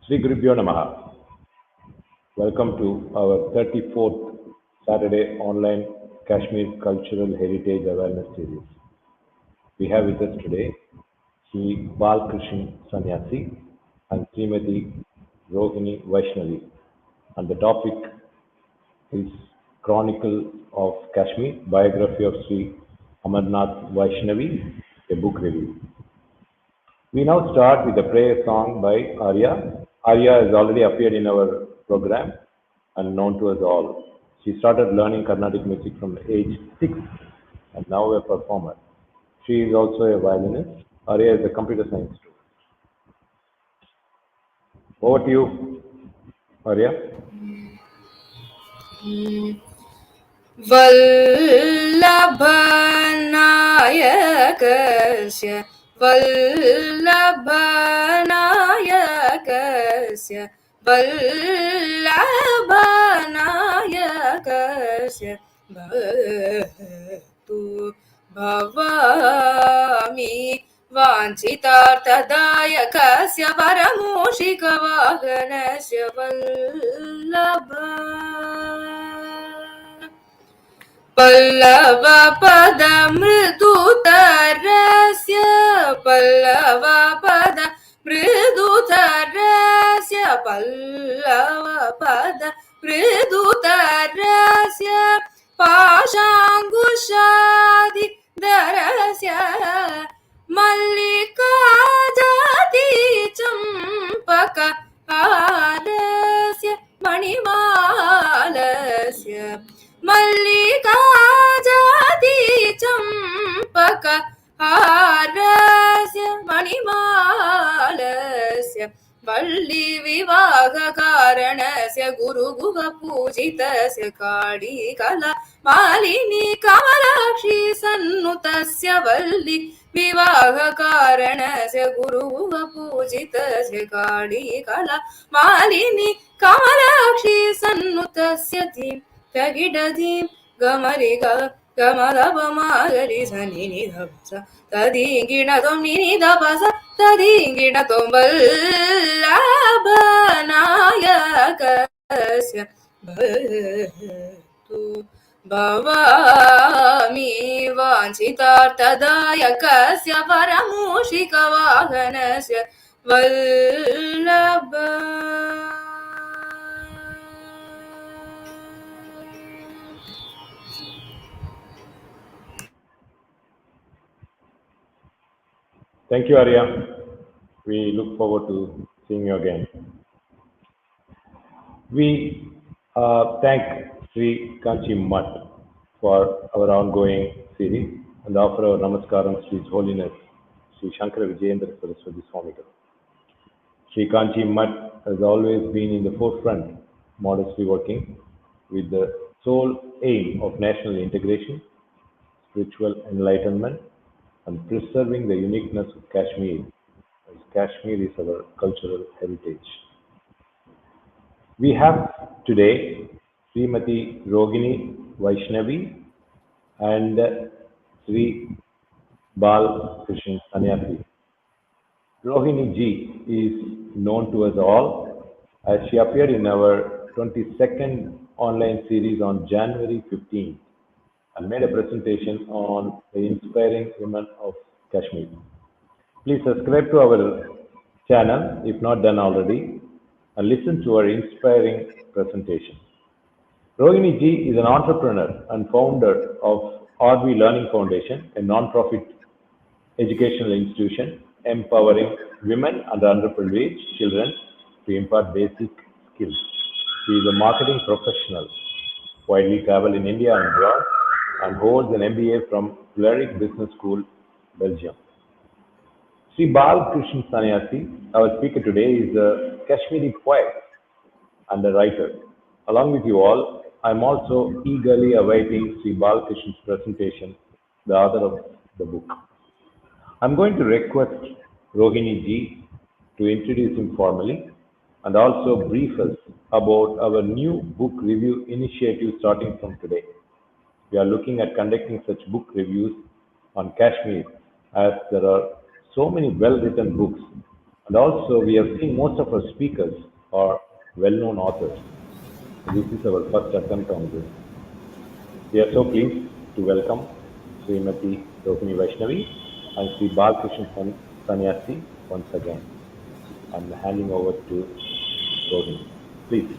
Sri Gurubhyo Namaha. Welcome to our 34th Saturday online Kashmir Cultural Heritage Awareness Series. We have with us today Shri Balakrishan Sanyasi and Smt Rohini Vaishnavi. And the topic is Chronicles of Kashmir, Biography of Sri Amarnath Vaishnavi, a book review. We now start with a prayer song by Arya. Arya has already appeared in our program and known to us all. She started learning Carnatic music from age 6 and now a performer. She is also a violinist. Arya is a computer science student. Over to you, Arya. वल्लभनायकस्य वल्लभनायकस्य वल्लभनायकस्य भवतु भवामि वाञ्छितार्थदायकस्य परमूषिकवाहनस्य वल्लभ पल्लवपद मृदुतरस्य पल्लवपद मृदुतरस्य पल्लवपद मृदुतरस्य पाशाङ्कुशादिधरस्य मल्लिकाजाति चम्पकहारस्य मणिमालस्य मल्लिकाजाति चम्पकहारस्य मणिमालस्य वल्लिविवाहकारणस्य गुरुगुहपूजितस्य काळीकला मालिनी कमलाक्षी सन्नुतस्य वल्ली विवाहकारणस्य गुरुगुहपूजितस्य काळीकला मालिनी कमलाक्षी सन्नुतस्य धीं तगिडधीं गमरिग गमदपमागरि सनिनिधपस तदीङ्गिणतों निनिधपस तदीङ्गिणतों वल्लभनायकस्य भवतु भवामि वाञ्छितार्थदायकस्य परमूषिकवाहनस्य Vallabh. Thank you, Arya. We look forward to seeing you again. We thank Sri Kanchi Mutt for our ongoing series and offer our namaskaram to His Holiness Sri Shankara Vijayendra Saraswati Swamigal. Sri Kanchi Mutt has always been in the forefront, modestly working with the sole aim of national integration, spiritual enlightenment, and preserving the uniqueness of Kashmir, as Kashmir is our cultural heritage. We have today Srimati Rohini Vaishnavi and Sri Balakrishan Sanyasi. Rohini ji is known to us all as she appeared in our 22nd online series on January 15th and made a presentation on the inspiring women of Kashmir. Please subscribe to our channel if not done already and listen to our inspiring presentation. Rohini ji is an entrepreneur and founder of RV Learning Foundation, a non-profit educational institution empowering women and underprivileged children to impart basic skills. She is a marketing professional, widely traveled in India and abroad, and holds an MBA from Lyric Business School, Belgium. Sri Balakrishan Sanyasi, our speaker today, is a Kashmiri poet and a writer. Along with you all, I am also eagerly awaiting Sri Balakrishan's presentation, the author of the book. I am going to request Rohini ji to introduce him formally and also brief us about our new book review initiative starting from today. We are looking at conducting such book reviews on Kashmir as there are so many well-written books And also, we have seen most of our speakers are well-known authors. This is our first attempt on this. We are so pleased to welcome Smt Rohini Vaishnavi and Shri Balakrishan Sanyasi once again. I'm handing over to Rohini. Please.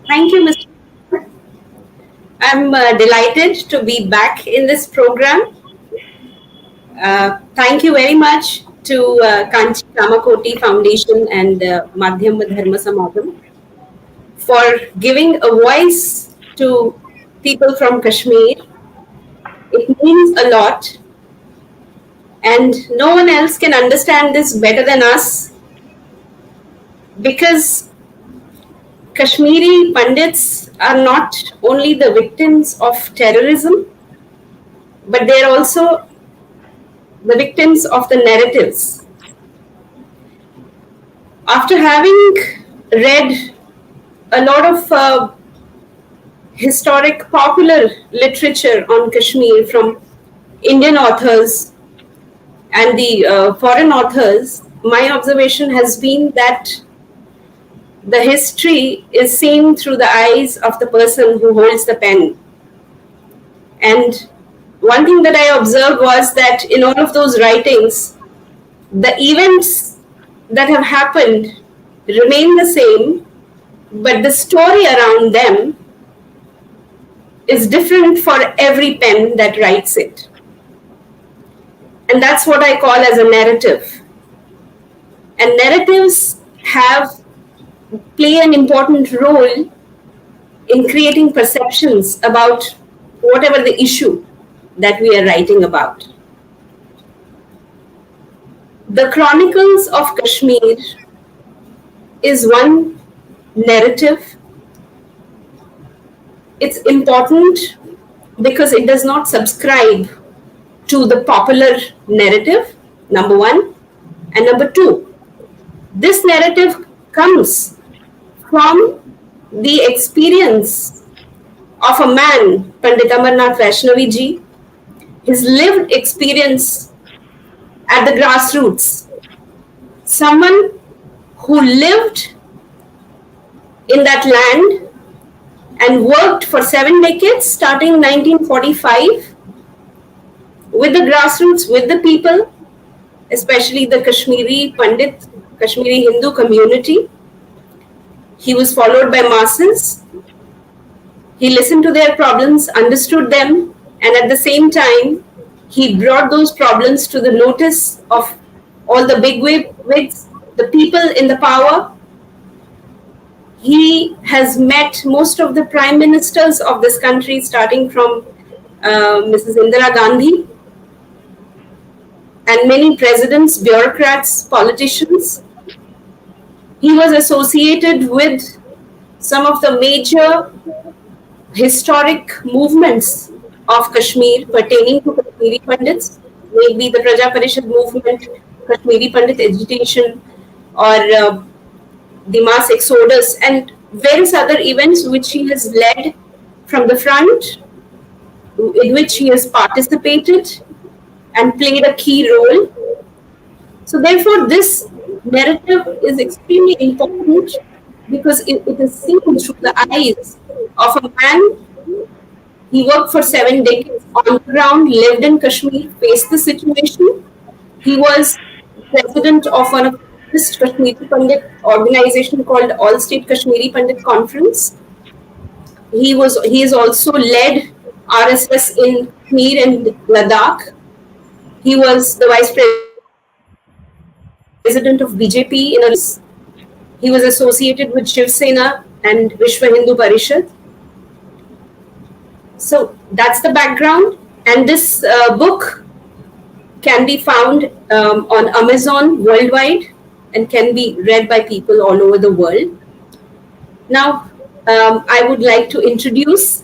Thank you, Mr. I'm delighted to be back in this program. Thank you very much to Kanchi Kamakoti Foundation and Madhyam Dharma Samagam for giving a voice to people from Kashmir. It means a lot, and no one else can understand this better than us, because Kashmiri Pandits are not only the victims of terrorism, but they are also the victims of the narratives. After having read a lot of historic popular literature on Kashmir from Indian authors and the foreign authors, my observation has been that the history is seen through the eyes of the person who holds the pen. And one thing that I observed was that in all of those writings, the events that have happened remain the same, but the story around them is different for every pen that writes it. And that's what I call as a narrative. And narratives play an important role in creating perceptions about whatever the issue that we are writing about. The Chronicles of Kashmir is one narrative. It's important because it does not subscribe to the popular narrative, number one. And number two, this narrative comes from the experience of a man, Pandit Amarnath Vaishnavi ji, his lived experience at the grassroots. Someone who lived in that land and worked for 7 decades, starting 1945, with the grassroots, with the people, especially the Kashmiri Pandit, Kashmiri Hindu community. He was followed by masses. He listened to their problems, understood them, and at the same time, he brought those problems to the notice of all the bigwigs, the people in the power. He has met most of the prime ministers of this country, starting from Mrs. Indira Gandhi, and many presidents, bureaucrats, politicians. He was associated with some of the major historic movements of Kashmir pertaining to Kashmiri Pandits, maybe the Praja Parishad movement, Kashmiri Pandit agitation, or the mass exodus, and various other events which he has led from the front, in which he has participated and played a key role. So therefore, this narrative is extremely important because it is seen through the eyes of a man. He worked for 7 decades on the ground, lived in Kashmir, faced the situation. He was president of one of the biggest Kashmiri Pandit organization called All State Kashmiri Pandit Conference. He has also led RSS in Kashmir and Ladakh. He was the vice president of BJP in a. He was associated with Shiv Sena and Vishwa Hindu Parishad. So that's the background. And this book can be found on Amazon worldwide and can be read by people all over the world. Now, I would like to introduce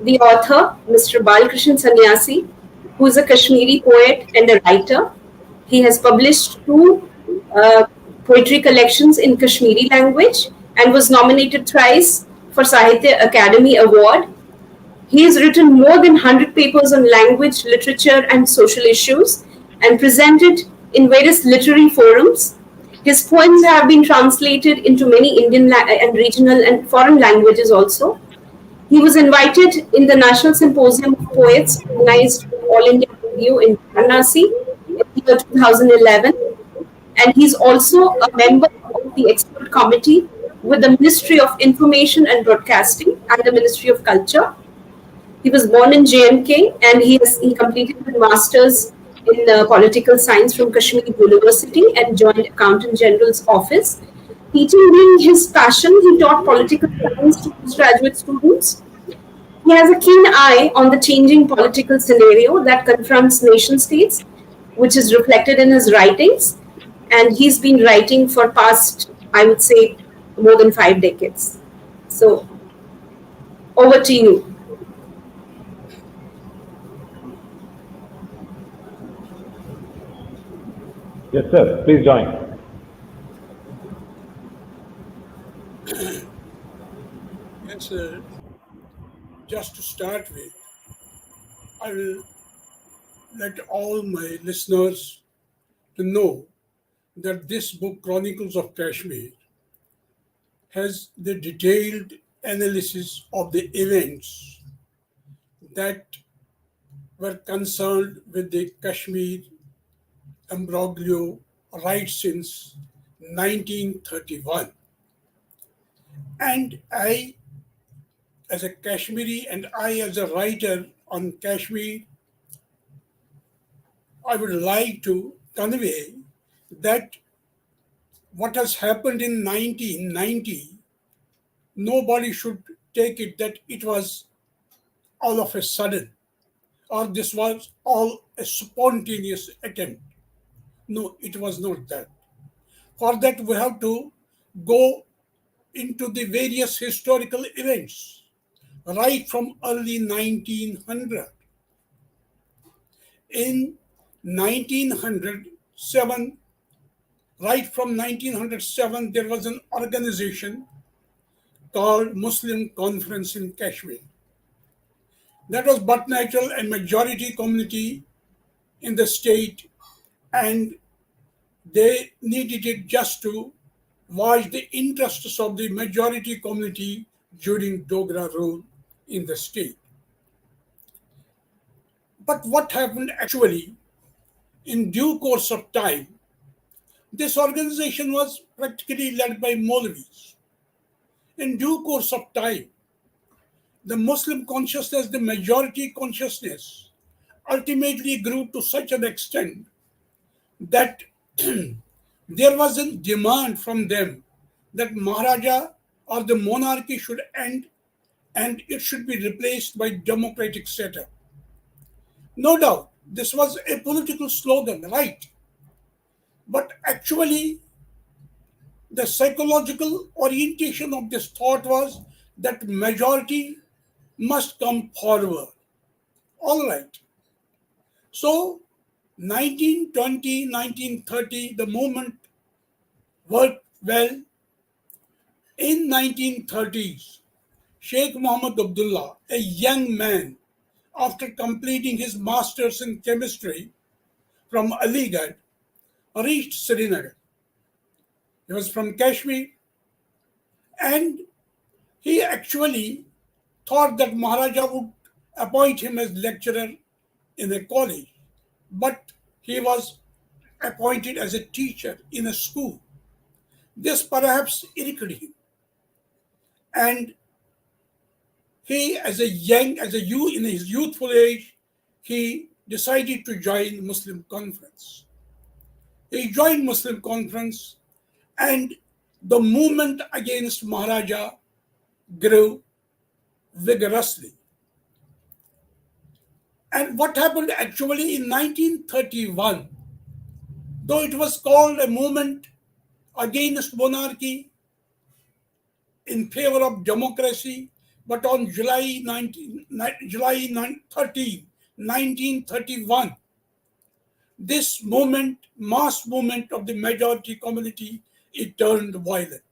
the author, Mr. Balakrishan Sanyasi, who is a Kashmiri poet and a writer. He has published 2 poetry collections in Kashmiri language and was nominated thrice for Sahitya Academy Award. He has written more than 100 papers on language, literature, and social issues and presented in various literary forums. His poems have been translated into many Indian and regional and foreign languages also. He was invited in the National Symposium of Poets organized by All India Radio in Varanasi in the year 2011, and he's also a member of the expert committee with the Ministry of Information and Broadcasting and the Ministry of Culture. He was born in JNK, and he completed his masters in political science from Kashmir University and joined Accountant General's office. Teaching being his passion, he taught political science to postgraduate students. He has a keen eye on the changing political scenario that confronts nation states, which is reflected in his writings. And he's been writing for past, I would say, more than 5 decades. So, over to you. Yes, sir. Please join. Yes, just to start with, I will let all my listeners to know that this book, Chronicles of Kashmir, has the detailed analysis of the events that were concerned with the Kashmir imbroglio right since 1931. And I, as a Kashmiri, and I, as a writer on Kashmir, I would like to convey that what has happened in 1990, nobody should take it that it was all of a sudden or this was all a spontaneous attempt. No, it was not that. For that, we have to go into the various historical events right from early 1900. In 1907, right from 1907, there was an organization called Muslim Conference in Kashmir. That was but natural, a majority community in the state, and they needed it just to watch the interests of the majority community during Dogra rule in the state. But what happened actually, in due course of time, this organization was practically led by Maulvis. In due course of time, the Muslim consciousness, the majority consciousness, ultimately grew to such an extent that there was a demand from them that Maharaja or the monarchy should end and it should be replaced by democratic setup. No doubt, this was a political slogan, right? But actually, the psychological orientation of this thought was that majority must come forward. All right. So, 1920, 1930, the movement worked well. In 1930s, Sheikh Muhammad Abdullah, a young man, after completing his masters in chemistry from Aligarh, reached Srinagar. He was from Kashmir, and he actually thought that Maharaja would appoint him as lecturer in a college, but he was appointed as a teacher in a school. This perhaps irritated him, and he, in his youthful age, he decided to join Muslim Conference. He joined Muslim Conference, and the movement against Maharaja grew vigorously. And what happened actually in 1931, though it was called a movement against monarchy in favor of democracy, but on July 13, 1931, this movement, mass movement of the majority community, it turned violent.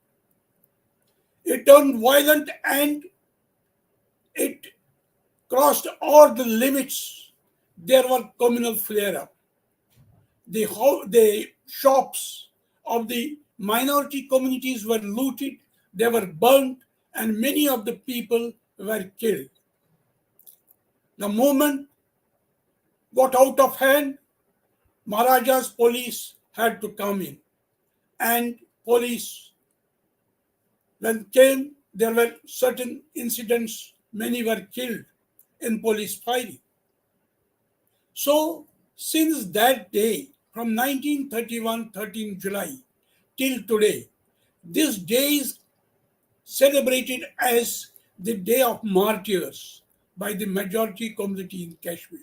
It turned violent and it crossed all the limits. There were communal flare-up. the shops of the minority communities were looted, they were burnt, and many of the people were killed. The movement got out of hand. Maharaja's police had to come in, and police, when came, there were certain incidents, many were killed in police firing. So, since that day, from 1931, 13 July, till today, this day is celebrated as the Day of Martyrs by the majority community in Kashmir.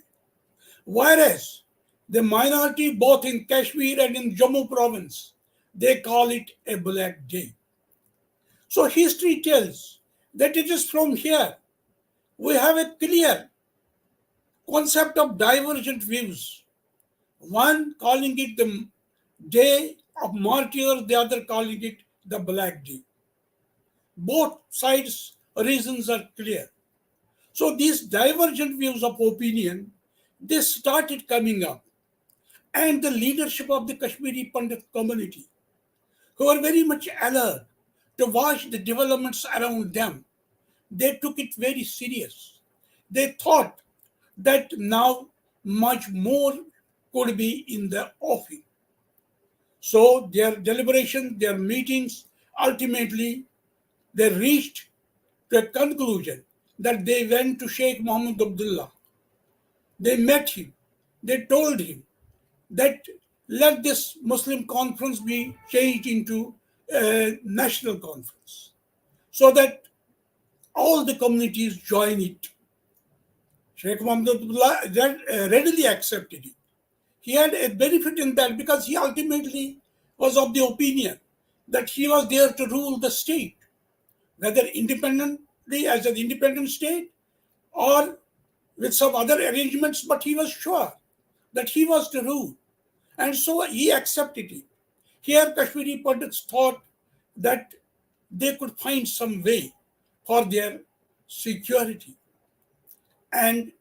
Whereas the minority both in Kashmir and in Jammu province, they call it a Black Day. So history tells that it is from here we have a clear concept of divergent views. One calling it the Day of Martyrs, the other calling it the Black Day. Both sides' reasons are clear. So these divergent views of opinion, they started coming up. And the leadership of the Kashmiri Pandit community, who are very much alert to watch the developments around them, they took it very serious. They thought that now much more could be in the offing. So their deliberations, their meetings, ultimately they reached to a conclusion that they went to Sheikh Muhammad Abdullah. They met him. They told him that let this Muslim conference be changed into a national conference so that all the communities join it. Sheikh Muhammad Abdullah readily accepted it. He had a benefit in that because he ultimately was of the opinion that he was there to rule the state, whether independently as an independent state or with some other arrangements, but he was sure that he was to rule. And so he accepted it. Here, Kashmiri Pandits thought that they could find some way for their security. And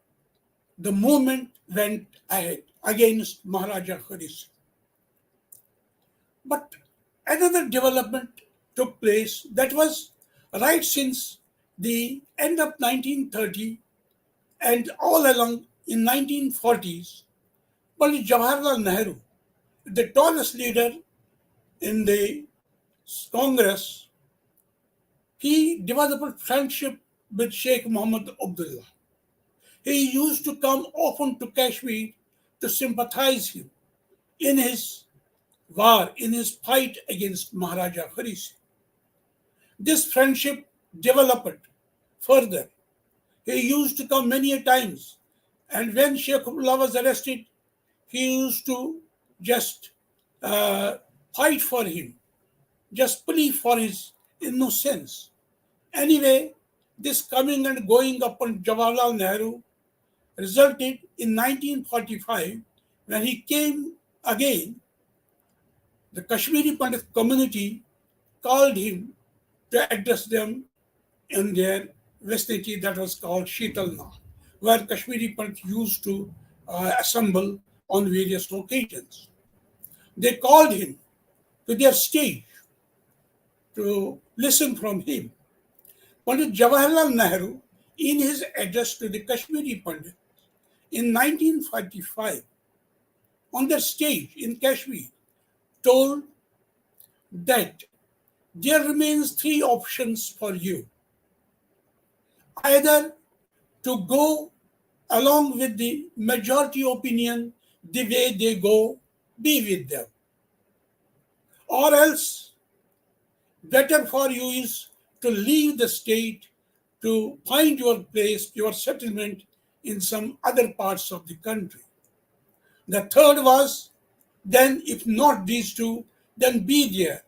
the movement went ahead against Maharaja Hari Singh. But another development took place that was right since the end of 1930 and all along in 1940s. Pandit Jawaharlal Nehru, the tallest leader in the Congress, he developed friendship with Sheikh Muhammad Abdullah. He used to come often to Kashmir to sympathize him in his war, in his fight against Maharaja Hari Singh. This friendship developed further. He used to come many times, and when Sheikh Abdullah was arrested, he used to just fight for him, just plead for his innocence. Anyway, this coming and going upon Jawaharlal Nehru resulted in 1945, when he came again, the Kashmiri Pandit community called him to address them in their vicinity that was called Sheetalna, where Kashmiri Pandit used to assemble on various occasions. They called him to their stage to listen from him. Pandit Jawaharlal Nehru, in his address to the Kashmiri Pandit in 1945, on their stage in Kashmir, told that there remains three options for you. Either to go along with the majority opinion, the way they go, be with them. Or else, better for you is to leave the state, to find your place, your settlement in some other parts of the country. The third was, then if not these two, then be there,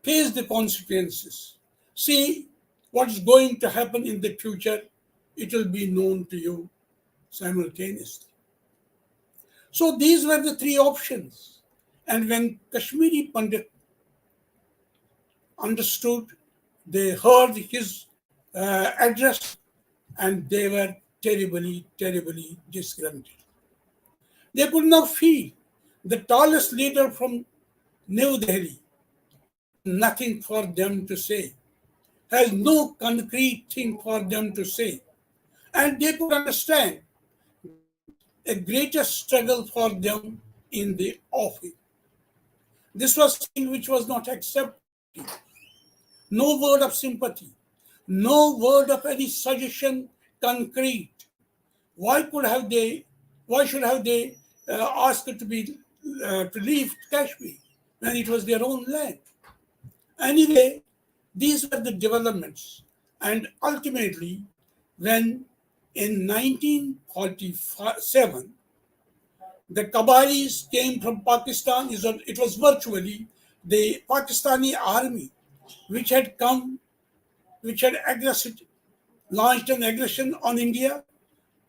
face the consequences, see what's going to happen in the future, it will be known to you simultaneously. So these were the three options. And when Kashmiri Pandit understood, they heard his address, and they were terribly, terribly disgruntled. They could not feel the tallest leader from New Delhi, has nothing for them to say, has no concrete thing for them to say. And they could understand a greater struggle for them in the office. This was something which was not accepted. No word of sympathy, no word of any suggestion concrete. Why could have they? Why should have they asked to leave Kashmir when it was their own land? Anyway, these were the developments, and ultimately, when in 1947 the Kabalis came from Pakistan, it was virtually the Pakistani army which had come, which had launched an aggression on India,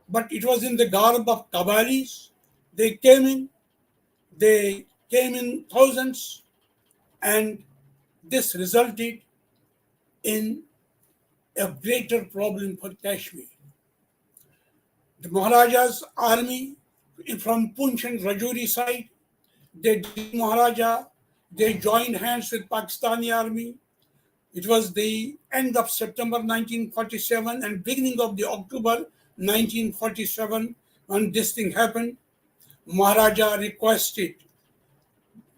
but it was in the garb of Kabalis. They came in thousands, and this resulted in a greater problem for Kashmir. The Maharaja's army from Punch and Rajouri side, they Maharaja, they joined hands with Pakistani army. It was the end of September 1947 and beginning of the October 1947 when this thing happened. Maharaja requested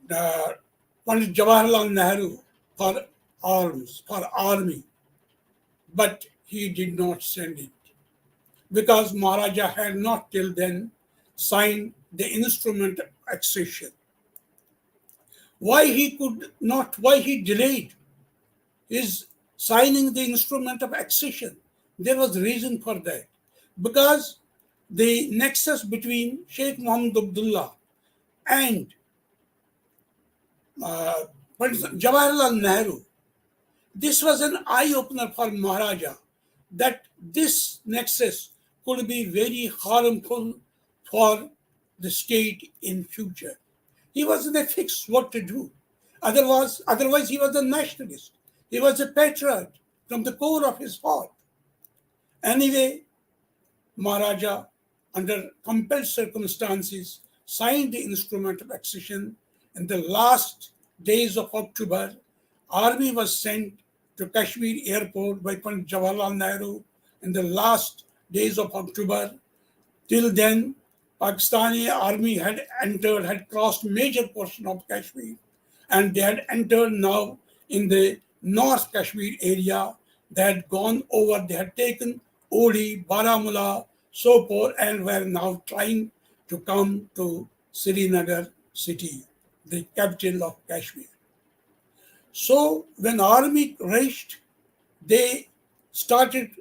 Pandit Jawaharlal Nehru for arms, for army, but he did not send it because Maharaja had not till then signed the instrument of accession. Why he delayed his signing the instrument of accession? There was reason for that. Because the nexus between Sheikh Muhammad Abdullah and Jawaharlal Nehru, this was an eye-opener for Maharaja that this nexus could be very harmful for the state in future. He was in a fix what to do. Otherwise he was a nationalist. He was a patriot from the core of his heart. Anyway, Maharaja, under compelled circumstances, signed the instrument of accession. In the last days of October, army was sent to Kashmir airport by Pandit Jawaharlal Nehru in the last days of October. Till then, Pakistani army had crossed major portion of Kashmir, and they had entered now in the North Kashmir area. They had gone over, they had taken Uri, Baramulla, Sopore, and were now trying to come to Srinagar city, the capital of Kashmir. So when army reached, they started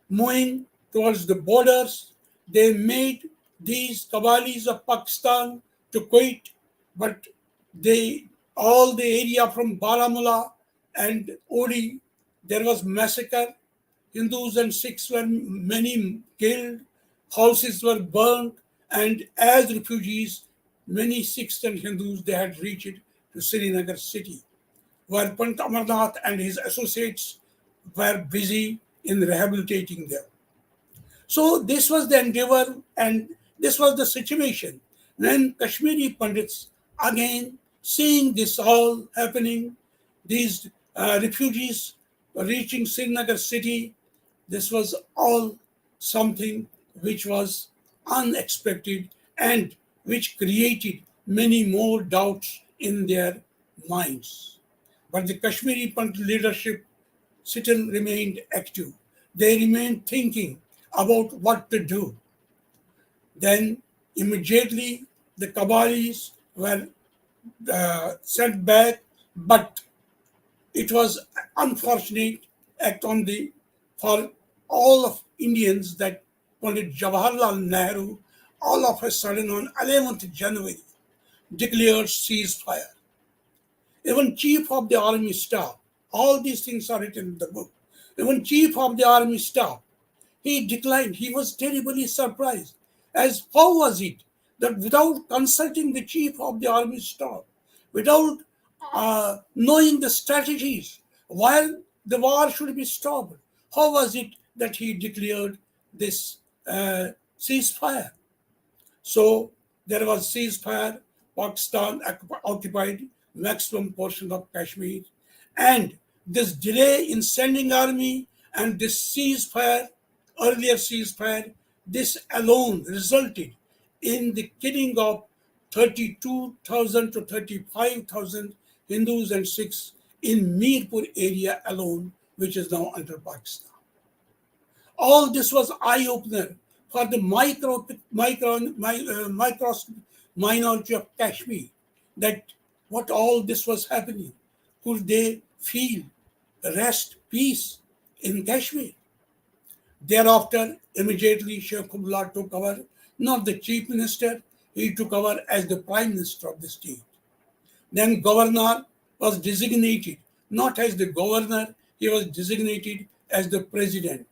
moving towards the borders. They made these Kabalis of Pakistan to quit, but all the area from Baramulla and Uri, there was massacre. Hindus and Sikhs were many killed, houses were burned, and as refugees, many Sikhs and Hindus, they had reached to Srinagar city, where Pandit Amarnath and his associates were busy in rehabilitating them. So this was the endeavor and this was the situation. When Kashmiri Pandits, again seeing this all happening, these refugees reaching Srinagar city, this was all something which was unexpected and which created many more doubts in their minds. But the Kashmiri Pandit leadership still remained active. They remained thinking about what to do. Then immediately the Kabalis were sent back, but it was unfortunate act for all of Indians that Pandit Jawaharlal Nehru all of a sudden on 11th January declared ceasefire. Even Chief of the Army Staff, all these things are written in the book. Even Chief of the Army Staff, he declined. He was terribly surprised. As how was it that without consulting the Chief of the Army Staff, without knowing the strategies, while the war should be stopped, how was it that he declared this ceasefire? So there was ceasefire. Pakistan occupied maximum portion of Kashmir, and this delay in sending army and this ceasefire, earlier ceasefire, this alone resulted in the killing of 32,000 to 35,000 Hindus and Sikhs in Mirpur area alone, which is now under Pakistan. All this was eye-opener for the microscopic minority of Kashmir, that what all this was happening. Could they feel rest, peace in Kashmir? Thereafter, immediately Sheikh Abdullah took over, not the chief minister, he took over as the prime minister of the state. Then governor was designated, not as the governor, he was designated as the president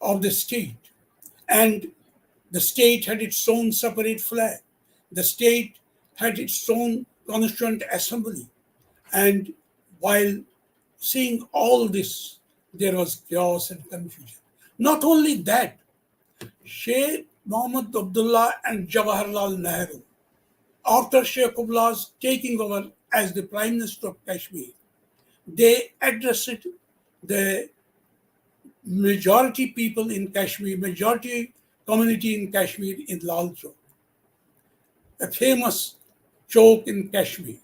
of the state. And the state had its own separate flag. The state had its own constituent assembly. And while seeing all this, there was chaos and confusion. Not only that, Sheikh Muhammad Abdullah and Jawaharlal Nehru, after Sheikh Abdullah's taking over as the Prime Minister of Kashmir, they addressed the majority people in Kashmir, majority community in Kashmir in Lal Chowk, a famous chowk in Kashmir.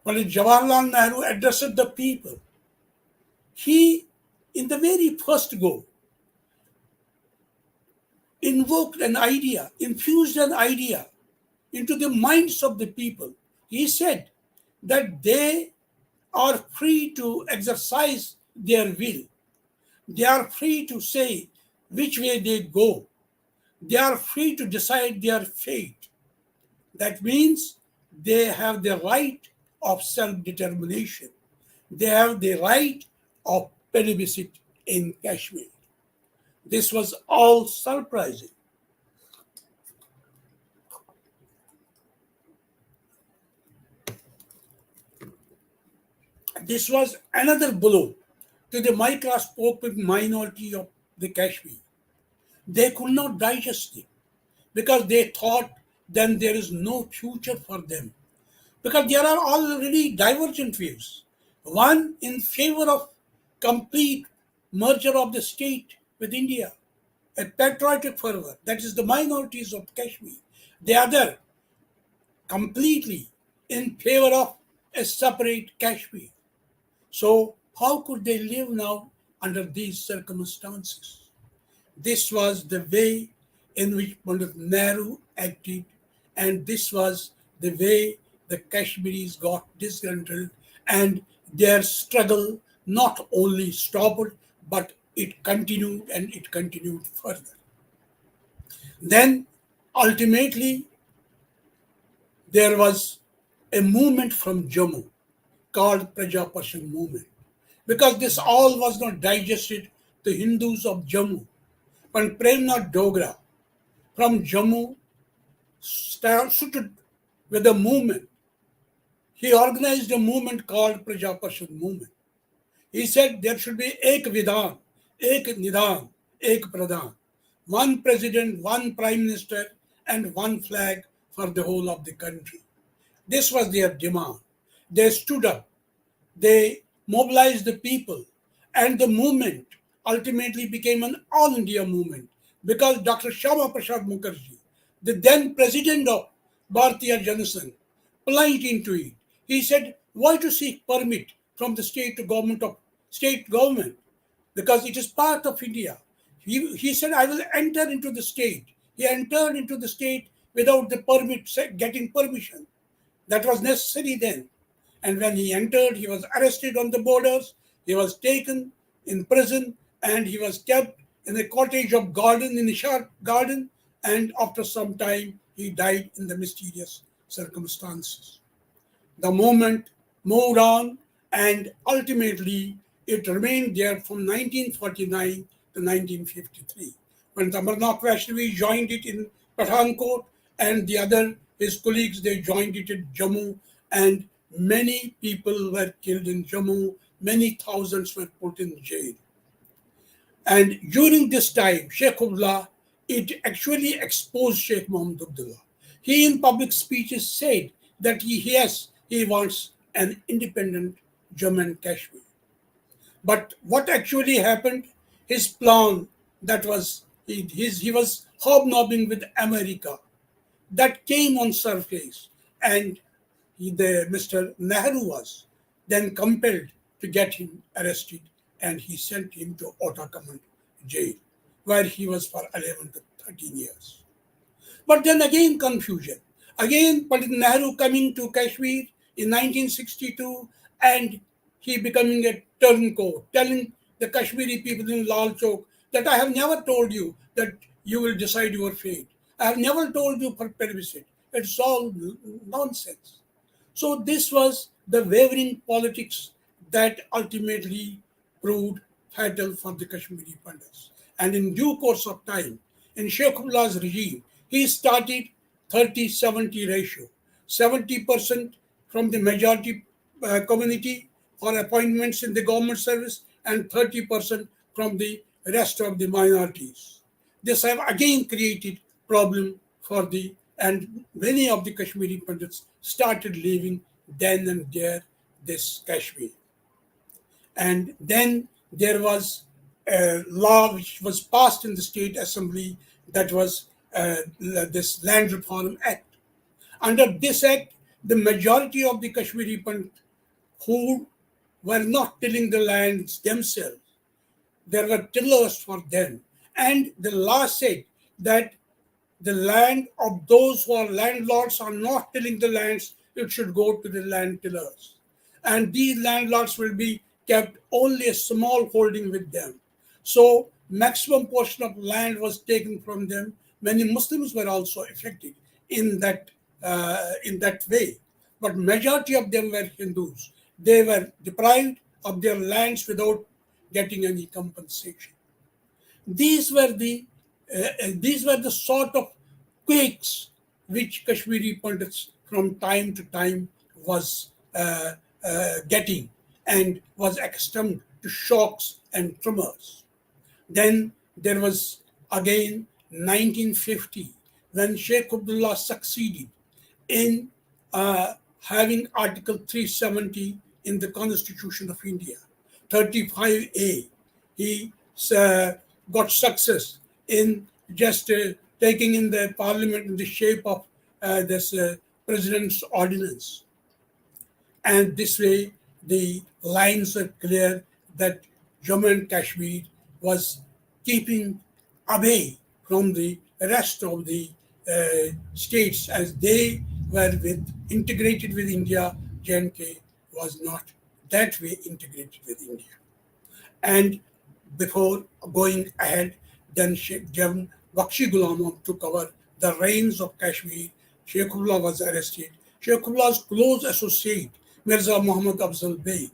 When Jawaharlal Nehru addressed the people, he, in the very first go, invoked an idea, infused an idea into the minds of the people. He said that they are free to exercise their will. They are free to say which way they go. They are free to decide their fate. That means they have the right of self-determination. They have the right of plebiscite in Kashmir. This was all surprising. This was another blow to the microscopic minority of the Kashmir. They could not digest it because they thought then there is no future for them. Because there are already divergent views. One in favor of complete merger of the state with India, a patriotic fervor, that is the minorities of Kashmir. The other completely in favor of a separate Kashmir. So how could they live now under these circumstances? This was the way in which Pandit Nehru acted, and this was the way the Kashmiris got disgruntled, and their struggle not only stopped, but it continued and it continued further. Then ultimately there was a movement from Jammu called Praja Parshan movement. Because this all was not digested, the Hindus of Jammu, when Premnath Dogra from Jammu started with a movement. He organized a movement called Praja Parshan movement. He said there should be Ek Vidhan, Ek Nidhan, Ek Pradhan. One president, one prime minister, and one flag for the whole of the country. This was their demand. They stood up. They mobilized the people. And the movement ultimately became an all-India movement because Dr. Shyama Prasad Mukherjee, the then president of Bharatiya Janasangh, plunged into it. He said, why to seek permit from the state government? Because it is part of India. He said, I will enter into the state. He entered into the state without the permit, getting permission. That was necessary then. And when he entered, he was arrested on the borders. He was taken in prison and he was kept in a cottage of garden, in a sharp garden. And after some time, he died in the mysterious circumstances. The movement moved on and ultimately it remained there from 1949 to 1953. When the Amarnath Vaishnavi joined it in Pathankot and the other, his colleagues, they joined it in Jammu, and many people were killed in Jammu, many thousands were put in jail. And during this time, Sheikh Abdullah, it actually exposed Sheikh Muhammad Abdullah. He in public speeches said that he wants an independent Jammu and Kashmir. But what actually happened? His plan that was he was hobnobbing with America that came on surface, and Mr. Nehru was then compelled to get him arrested, and he sent him to Otakam jail, where he was for 11 to 13 years. But then again, confusion. Again, Pandit Nehru coming to Kashmir in 1962, and he becoming a turncoat, telling the Kashmiri people in Lal Chowk that I have never told you that you will decide your fate. I have never told you for plebiscite. It's all nonsense. So this was the wavering politics that ultimately proved fatal for the Kashmiri Pandits. And in due course of time, in Sheikh Abdullah's regime, he started 30-70 ratio. 70% from the majority community for appointments in the government service, and 30% from the rest of the minorities. This have again created problem for and many of the Kashmiri Pandits started leaving then and there this Kashmir. And then there was a law which was passed in the State Assembly, that was this Land Reform Act. Under this act, the majority of the Kashmiri Pandits who were not tilling the lands themselves, there were tillers for them. And the law said that the land of those who are landlords are not tilling the lands, it should go to the land tillers. And these landlords will be kept only a small holding with them. So maximum portion of land was taken from them. Many Muslims were also affected in that way. But majority of them were Hindus. They were deprived of their lands without getting any compensation. These were the sort of quakes which Kashmiri Pandits from time to time was getting, and was accustomed to shocks and tremors. Then there was again 1950, when Sheikh Abdullah succeeded in having Article 370 in the Constitution of India, 35A. He got success in just taking in the parliament in the shape of this president's ordinance. And this way, the lines are clear that Jammu and Kashmir was keeping away from the rest of the states, as they were integrated with India. J&K was not that way integrated with India. And before going ahead, then Sheikh Bakshi Ghulam took over the reins of Kashmir. Sheikh Abdullah was arrested. Sheikh Abdullah's close associate, Mirza Muhammad Afzal Bey,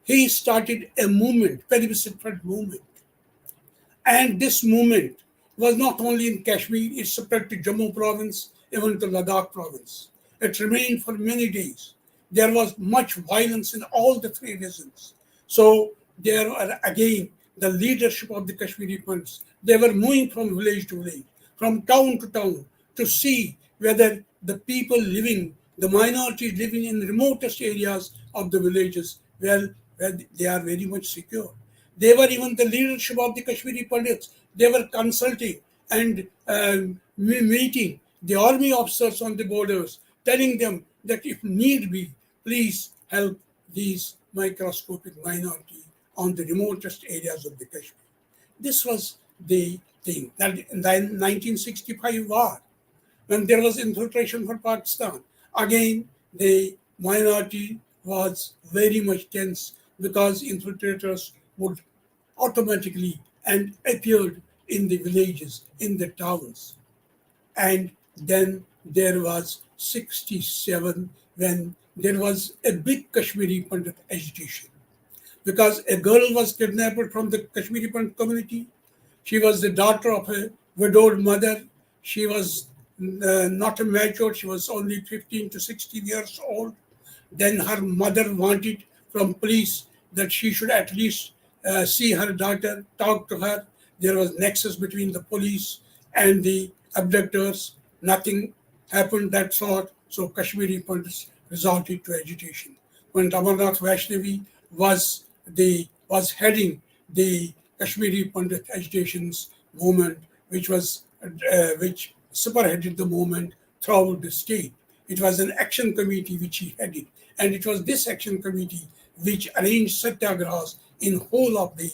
he started a movement, plebiscite front movement. And this movement was not only in Kashmir, it spread to Jammu province, even to Ladakh province. It remained for many days. There was much violence in all the three regions. So there were again the leadership of the Kashmiri Pandits. They were moving from village to village, from town to town, to see whether the people living, the minorities living in the remotest areas of the villages, where they are very much secure. They were even the leadership of the Kashmiri Pandits. They were consulting and meeting the army officers on the borders, telling them that if need be, please help these microscopic minority on the remotest areas of the Kashmir. This was the thing. That in the 1965 war, when there was infiltration for Pakistan, again the minority was very much tense, because infiltrators would automatically and appeared in the villages, in the towns. And then there was 67, when there was a big Kashmiri Pandit agitation, because a girl was kidnapped from the Kashmiri Pandit community. She was the daughter of a widowed mother. She was not a mature, she was only 15 to 16 years old. Then her mother wanted from police that she should at least see her daughter, talk to her. There was nexus between the police and the abductors. Nothing happened that sort, so Kashmiri Pandits resorted to agitation. When Amarnath Vaishnavi was heading the Kashmiri Pandit agitations movement, which spearheaded the movement throughout the state. It was an action committee which he headed, and it was this action committee which arranged satyagrahas in whole of the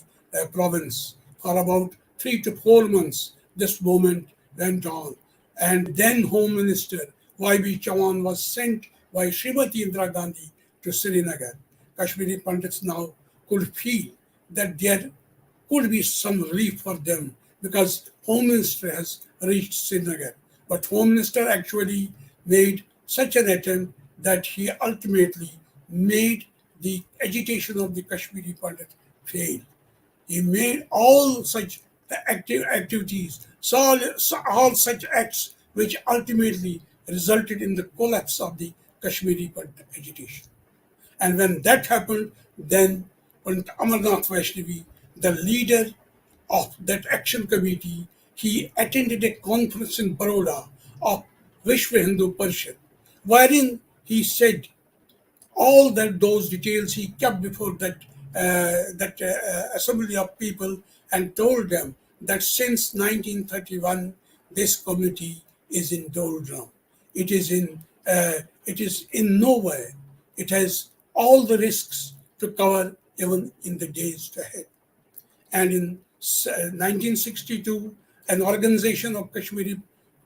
province for about 3 to 4 months. This movement went on, and then Home Minister Y.B. Chavan was sent by Srimati Indira Gandhi to Srinagar. Kashmiri Pandits now could feel that there could be some relief for them because Home Minister has reached Srinagar. But Home Minister actually made such an attempt that he ultimately made the agitation of the Kashmiri Pandit fail. He made all such activities, all such acts which ultimately resulted in the collapse of the Kashmiri Pandit agitation. And when that happened, then Pandit Amarnath Vaishnavi, the leader of that action committee, he attended a conference in Baroda of Vishwa Hindu Parishad, wherein he said all those details he kept before that assembly of people and told them that since 1931 this committee is in doldrum. It is in nowhere. It has all the risks to cover even in the days ahead. And in 1962, an organization of Kashmiri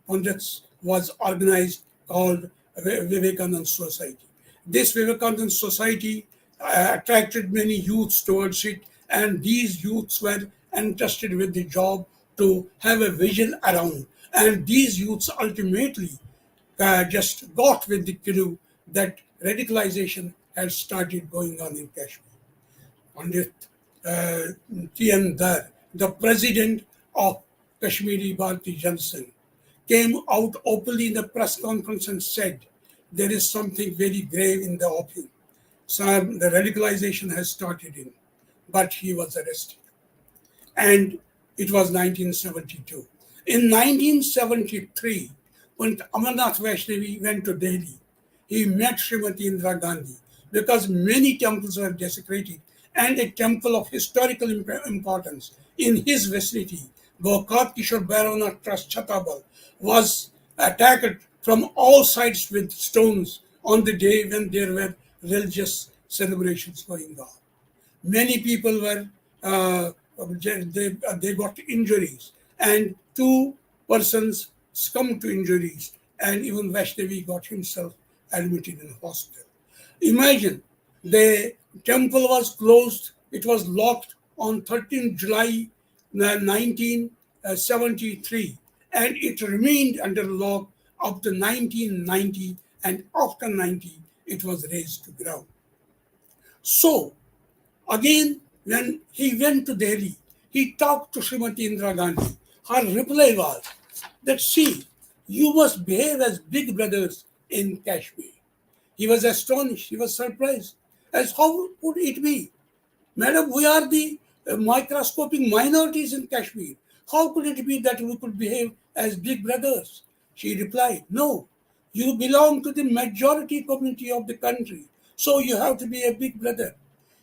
Pandits was organized called Vivekanand Society. This Vivekanand Society attracted many youths towards it, and these youths were entrusted with the job to have a vision around. And these youths ultimately just got with the clue that radicalization had started going on in Kashmir. Pandit T.N. Dar, the president of Kashmiri Bharati Jansan, came out openly in the press conference and said, there is something very grave in the offing. So the radicalization has started in, but he was arrested. And it was 1972. In 1973, when Amarnath Vaishnavi went to Delhi, he met Srimati Indira Gandhi because many temples were desecrated and a temple of historical importance in his vicinity, Bokat Kishore Bhairavanath Trust Chhatabal, was attacked from all sides with stones on the day when there were religious celebrations going on. Many people were, they got injuries, and 2 persons succumbed to injuries, and even Vaishnavi got himself admitted in hospital. Imagine, the temple was closed, it was locked on 13 July 1973, and it remained under lock up to 1990, and after 90, it was raised to ground. So, again, when he went to Delhi, he talked to Srimati Indira Gandhi. Her reply was that, see, you must behave as big brothers in Kashmir. He was astonished, he was surprised. As how could it be? Madam, we are the microscopic minorities in Kashmir. How could it be that we could behave as big brothers? She replied, no, you belong to the majority community of the country, so you have to be a big brother.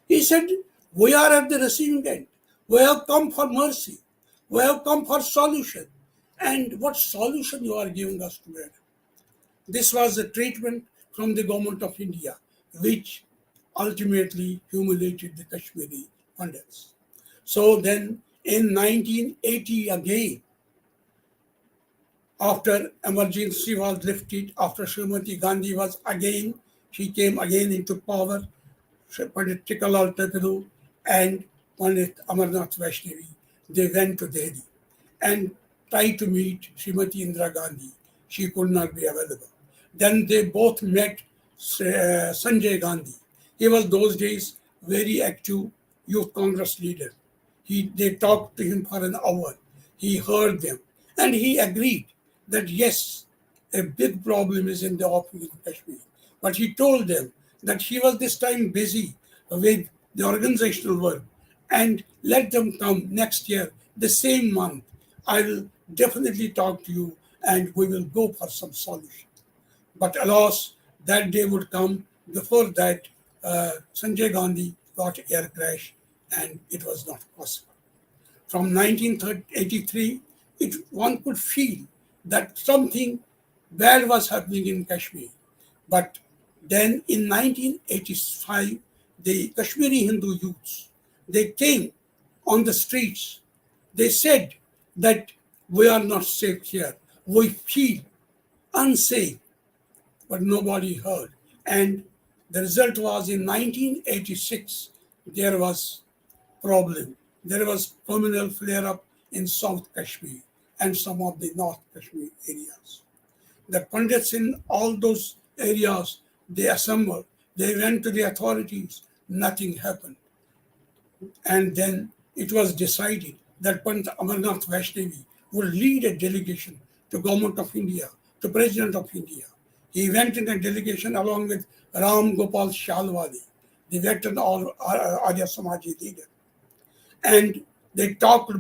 He said, we are at the receiving end. We have come for mercy. We have come for solution. And what solution you are giving us to bear? This was the treatment from the government of India, which ultimately humiliated the Kashmiri Pandits. So then in 1980 again, after emergency was lifted, after Srimati Gandhi was again, she came again into power, Pandit Tikalal Tehru and Pandit Amarnath Vaishnavi, they went to Delhi and tried to meet Srimati Indira Gandhi. She could not be available. Then they both met Sanjay Gandhi. He was those days very active youth congress leader. They talked to him for an hour. He heard them and he agreed that yes, a big problem is in the offing in Kashmir. But he told them that he was this time busy with the organizational work and let them come next year, the same month. I will definitely talk to you and we will go for some solution. But alas, that day would come. Before that, Sanjay Gandhi got air crash, and it was not possible. From 1983, one could feel that something bad was happening in Kashmir. But then in 1985, the Kashmiri Hindu youths, they came on the streets. They said that we are not safe here. We feel unsafe, but nobody heard. And the result was in 1986, there was problem. There was communal flare-up in South Kashmir and some of the North Kashmir areas. The Pandits in all those areas, they assembled. They went to the authorities. Nothing happened. And then it was decided that Pandit Amarnath Vaishnavi would lead a delegation to Government of India, to President of India. He went in a delegation along with Ram Gopal Shalwadi, the veteran Arya Samaji leader. And they talked,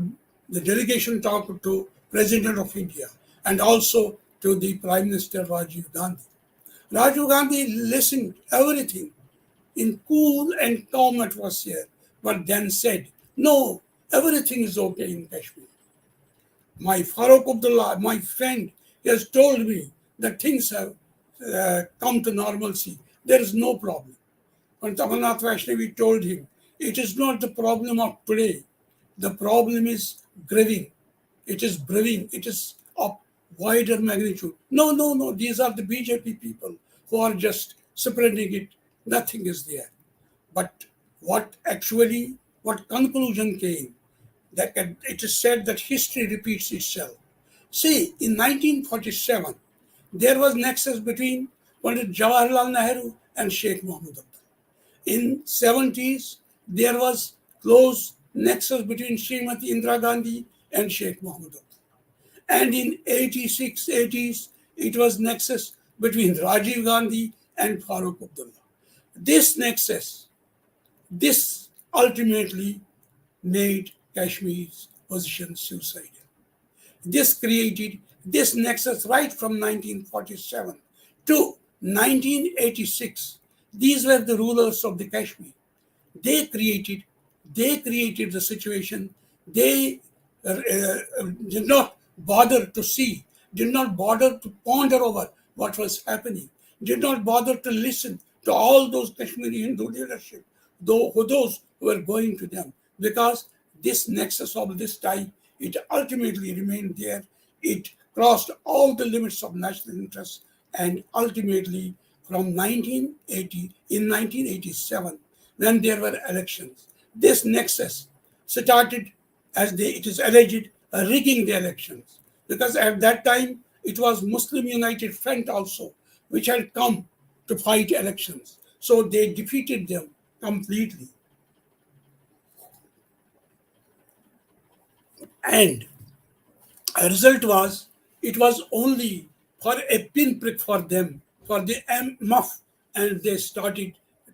the delegation talked to President of India and also to the Prime Minister Rajiv Gandhi. Rajiv Gandhi listened everything in cool and calm atmosphere, but then said, no, everything is okay in Kashmir. My Farooq Abdullah, my friend, he has told me that things have come to normalcy. There is no problem. When Amarnath Vaishnavi told him, it is not the problem of today. The problem is grieving. It is brewing. It is of wider magnitude. No. These are the BJP people who are just spreading it. Nothing is there. But what conclusion came? That it is said that history repeats itself. See, in 1947, there was nexus between Pandit Jawaharlal Nehru and Sheikh Mohammed Abdullah. In 70s, there was close nexus between Srimati Indira Gandhi and Sheikh Mohammed Abdullah. And in 86, 80s, it was nexus between Rajiv Gandhi and Farooq Abdullah. This nexus, this ultimately made Kashmir's position suicidal. This created this nexus right from 1947 to 1986. These were the rulers of the Kashmir. They created the situation. They did not bother to see, did not bother to ponder over what was happening, did not bother to listen to all those Kashmiri Hindu leadership, those who were going to them, because this nexus of this type, it ultimately remained there. It crossed all the limits of national interest, and ultimately from 1987, when there were elections, this nexus started, it is alleged, rigging the elections. Because at that time, it was Muslim United Front also, which had come to fight elections. So they defeated them completely. And a result was, it was only for a pinprick for them, for the muff, and they started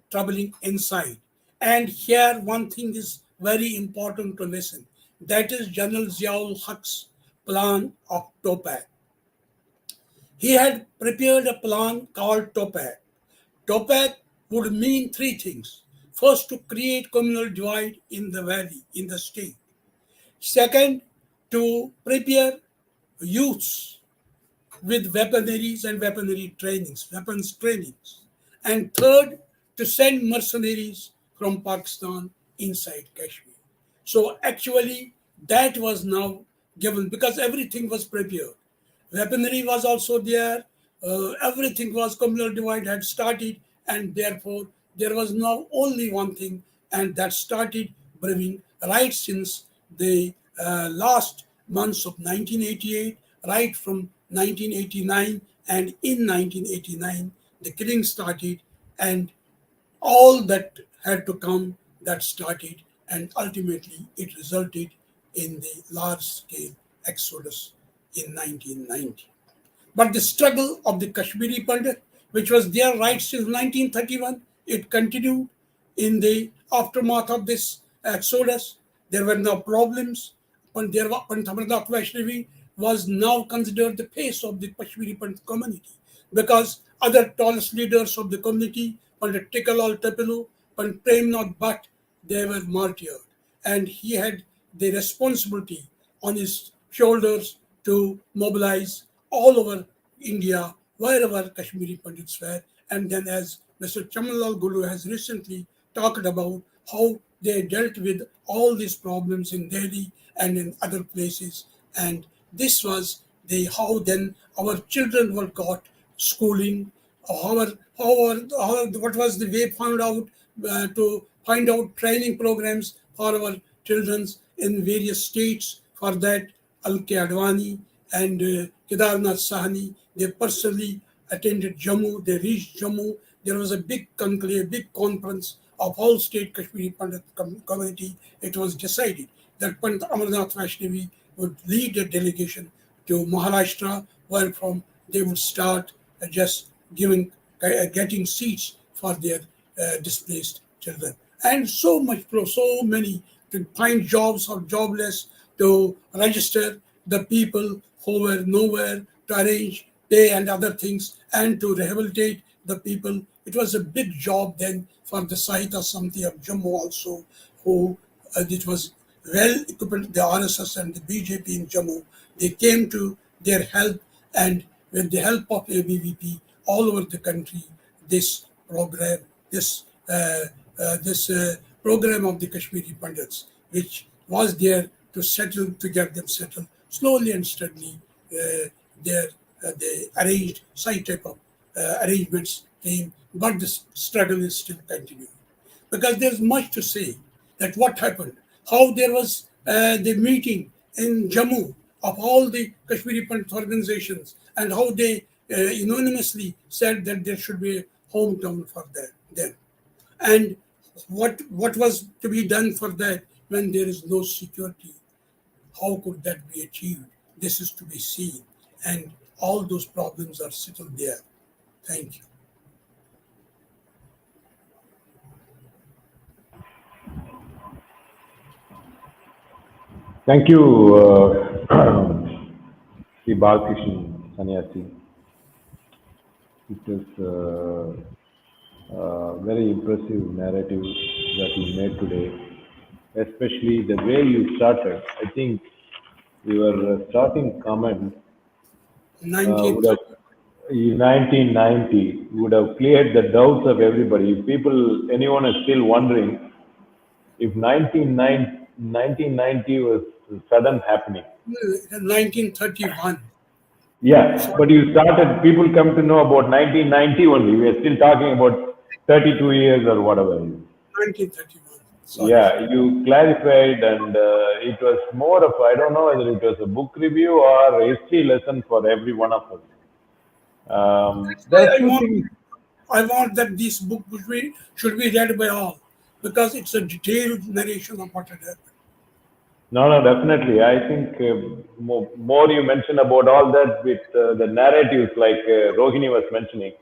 troubling inside. And here one thing is very important to listen. That is General Ziaul Haq's plan of Topak. He had prepared a plan called Topak. Topak would mean three things. First, to create communal divide in the valley, in the state. Second, to prepare youths with weaponaries and weaponry trainings, weapons trainings. And third, to send mercenaries from Pakistan inside Kashmir. So actually, that was now given because everything was prepared. Weaponry was also there, everything was, communal divide had started, and therefore there was now only one thing, and that started brewing right since the last months of 1988, right from 1989, and in 1989 the killing started, and all that had to come, that started, and ultimately it resulted in the large-scale exodus in 1990. But the struggle of the Kashmiri Pandit, which was there right since 1931, it continued in the aftermath of this exodus. There were no problems. Pandit Amarnath Vaishnavi was now considered the face of the Kashmiri Pandit community. because other tallest leaders of the community, Pandit Tikalal Tepilu, Pandit Premnath Bhatt, they were martyred. And he had the responsibility on his shoulders to mobilize all over India, wherever Kashmiri Pandits were. And then, as Mr. Chamanlal Gulu has recently talked about, how they dealt with all these problems in Delhi and in other places. And this was how then our children were got schooling, what was the way found out to find out training programs for our children in various states. For that, Al-K Advani and Kedarnath Sahani, they personally attended Jammu, they reached Jammu. There was a big conclave, big conference of all state Kashmiri Pandit community. It was decided that Pandit Amarnath Vaishnavi would lead a delegation to Maharashtra, where from they would start just getting seats for their displaced children. And so many to find jobs or jobless, to register the people who were nowhere, to arrange pay and other things, and to rehabilitate the people. It was a big job then for the Sahita Samti of Jammu also, who it was well equipped, the RSS and the BJP in Jammu. They came to their help, and with the help of ABVP all over the country, this program, this program of the Kashmiri Pandits, which was there to get them settled slowly and steadily. They arranged some type of arrangements came, but the struggle is still continuing. Because there's much to say that what happened, how there was the meeting in Jammu of all the Kashmiri Pandit organizations, and how they unanimously said that there should be a hometown for them. And what was to be done for that when there is no security? How could that be achieved? This is to be seen. And all those problems are settled there. Thank you. Thank you, Shri Balakrishan Sanyasi. It is very impressive narrative that you made today, especially the way you started. I think your starting comment would have, 1990 would have cleared the doubts of everybody. If anyone is still wondering if 1990 was sudden happening. 1931. Yeah, but you started, people come to know about 1990 only. We are still talking about 32 years or whatever. 1931. Sorry. Yeah, you clarified, and it was more of, I don't know whether it was a book review or a history lesson for every one of us. I want that this book should be read by all, because it's a detailed narration of what had happened. No, definitely. I think more you mention about all that with the narratives like Rohini was mentioning,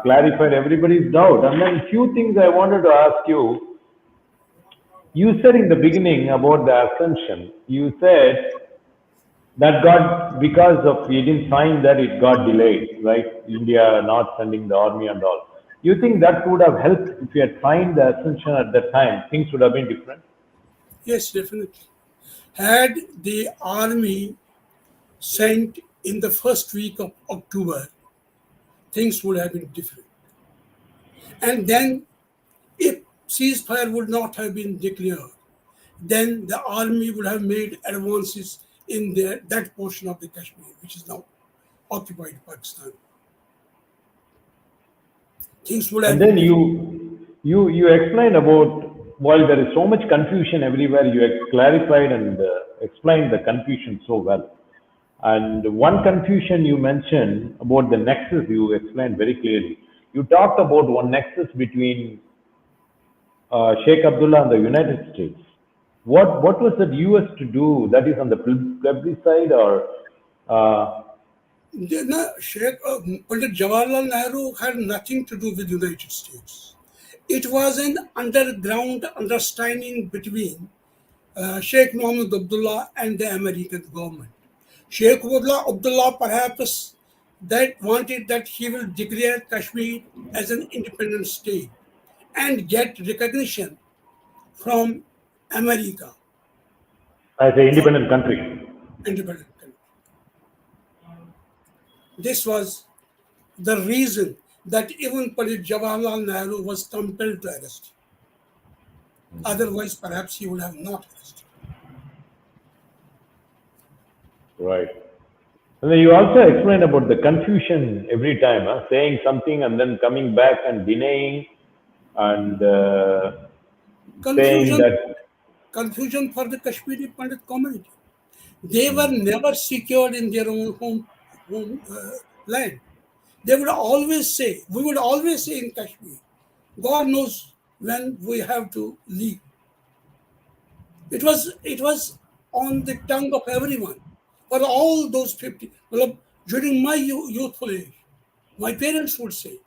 clarified everybody's doubt. And then few things I wanted to ask you. You said in the beginning about the ascension, you said that because of, we didn't sign that, it got delayed, right? India not sending the army and all. You think that would have helped if you had signed the ascension at that time? Things would have been different? Yes, definitely. Had the army sent in the first week of October, things would have been different. And then, if ceasefire would not have been declared, then the army would have made advances in that portion of the Kashmir, which is now occupied Pakistan. Things would have. And then you explained about, while there is so much confusion everywhere, you clarified and explained the confusion so well. And one confusion you mentioned about the nexus, you explained very clearly. You talked about one nexus between Sheikh Abdullah and the United States. What was the US to do? That is on the plebiscite or? Pandit Jawaharlal Nehru had nothing to do with the United States. It was an underground understanding between Sheikh Mohammed Abdullah and the American government. Sheikh Abdullah perhaps that wanted that he will declare Kashmir as an independent state and get recognition from America as an for independent country. independent country. This was the reason that even Pandit Jawaharlal Nehru was compelled to arrest him. Otherwise, perhaps he would have not arrested him. Right. And then you also explain about the confusion every time, saying something and then coming back and denying and saying Confusion, that. confusion for the Kashmiri Pandit community. They were never secured in their own home land. They would always say, we would always say in Kashmir, God knows when we have to leave. It was on the tongue of everyone. For all those 50, well, during my youthful age, my parents would say,